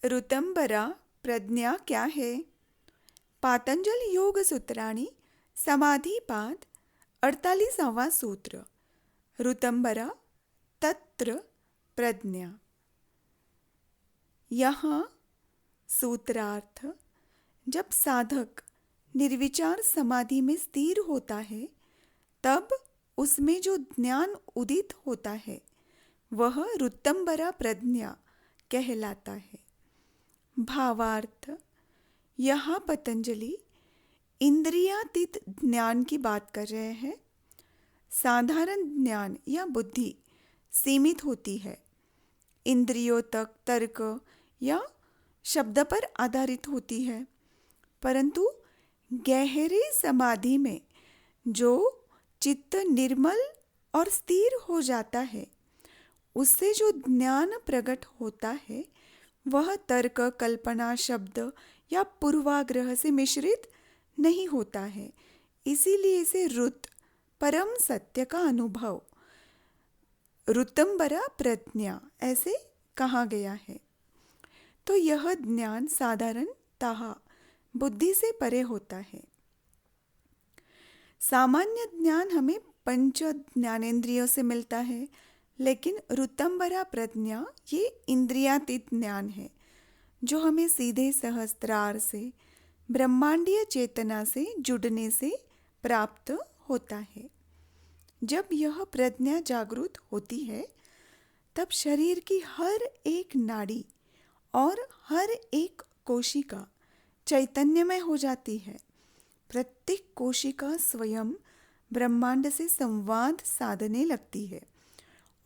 ऋतंबरा प्रज्ञा क्या है? पातंजल योग सूत्राणी समाधिपाद 48वां सूत्र। ऋतंबरा तत्र प्रज्ञा। यहाँ सूत्रार्थ, जब साधक निर्विचार समाधि में स्थिर होता है तब उसमें जो ज्ञान उदित होता है वह ऋतंबरा प्रज्ञा कहलाता है। भावार्थ, यहाँ पतंजलि इंद्रियातीत ज्ञान की बात कर रहे हैं। साधारण ज्ञान या बुद्धि सीमित होती है, इंद्रियों तक, तर्क या शब्द पर आधारित होती है, परंतु गहरी समाधि में जो चित्त निर्मल और स्थिर हो जाता है उससे जो ज्ञान प्रकट होता है वह तर्क, कल्पना, शब्द या पूर्वाग्रह से मिश्रित नहीं होता है। इसीलिए इसे ऋत, परम सत्य का अनुभव, ऋतंबरा प्रज्ञा ऐसे कहा गया है। तो यह ज्ञान साधारणतः बुद्धि से परे होता है। सामान्य ज्ञान हमें पंच ज्ञानेंद्रियों से मिलता है, लेकिन ऋतंबरा प्रज्ञा ये इंद्रियातीत ज्ञान है जो हमें सीधे सहस्त्रार से, ब्रह्मांडीय चेतना से जुड़ने से प्राप्त होता है। जब यह प्रज्ञा जागृत होती है तब शरीर की हर एक नाड़ी और हर एक कोशिका चैतन्यमय हो जाती है। प्रत्येक कोशिका स्वयं ब्रह्मांड से संवाद साधने लगती है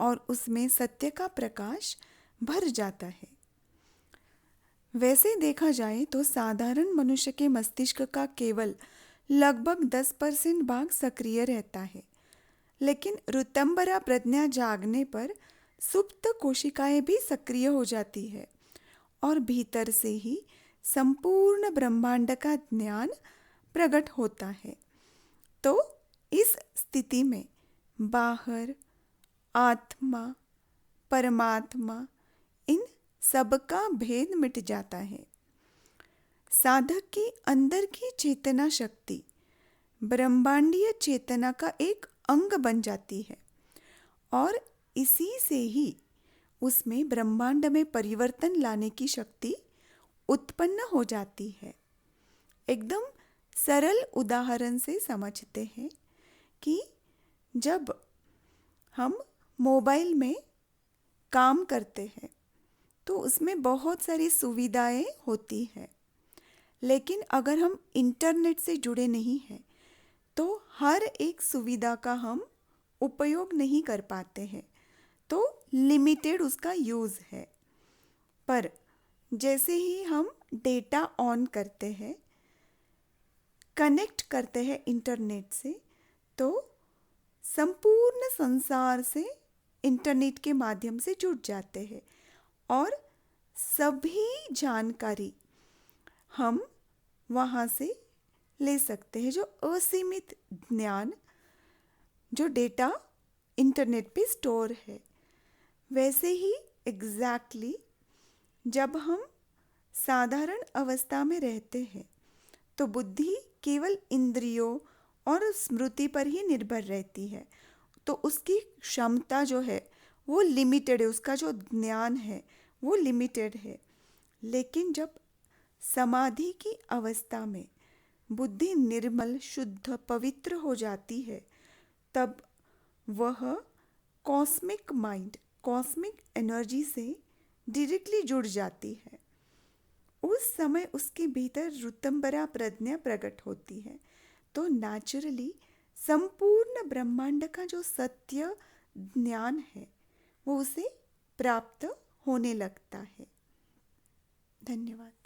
और उसमें सत्य का प्रकाश भर जाता है। वैसे देखा जाए तो साधारण मनुष्य के मस्तिष्क का केवल लगभग 10% भाग सक्रिय रहता है, लेकिन ऋतंबरा प्रज्ञा जागने पर सुप्त कोशिकाएं भी सक्रिय हो जाती है और भीतर से ही संपूर्ण ब्रह्मांड का ज्ञान प्रकट होता है। तो इस स्थिति में बाहर, आत्मा, परमात्मा, इन सबका भेद मिट जाता है। साधक की अंदर की चेतना शक्ति ब्रह्मांडीय चेतना का एक अंग बन जाती है और इसी से ही उसमें ब्रह्मांड में परिवर्तन लाने की शक्ति उत्पन्न हो जाती है। एकदम सरल उदाहरण से समझते हैं कि जब हम मोबाइल में काम करते हैं तो उसमें बहुत सारी सुविधाएं होती हैं, लेकिन अगर हम इंटरनेट से जुड़े नहीं हैं तो हर एक सुविधा का हम उपयोग नहीं कर पाते हैं, तो लिमिटेड उसका यूज़ है। पर जैसे ही हम डेटा ऑन करते हैं, कनेक्ट करते हैं इंटरनेट से, तो संपूर्ण संसार से इंटरनेट के माध्यम से जुड़ जाते हैं और सभी जानकारी हम वहाँ से ले सकते हैं। जो असीमित ज्ञान, जो डेटा इंटरनेट पे स्टोर है, वैसे ही एग्जैक्टली जब हम साधारण अवस्था में रहते हैं तो बुद्धि केवल इंद्रियों और स्मृति पर ही निर्भर रहती है, तो उसकी क्षमता जो है वो लिमिटेड है, उसका जो ज्ञान है वो लिमिटेड है। लेकिन जब समाधि की अवस्था में बुद्धि निर्मल, शुद्ध, पवित्र हो जाती है तब वह कॉस्मिक माइंड, कॉस्मिक एनर्जी से डायरेक्टली जुड़ जाती है। उस समय उसके भीतर ऋतंबरा प्रज्ञा प्रकट होती है, तो नेचुरली संपूर्ण ब्रह्मांड का जो सत्य ज्ञान है वो उसे प्राप्त होने लगता है। धन्यवाद।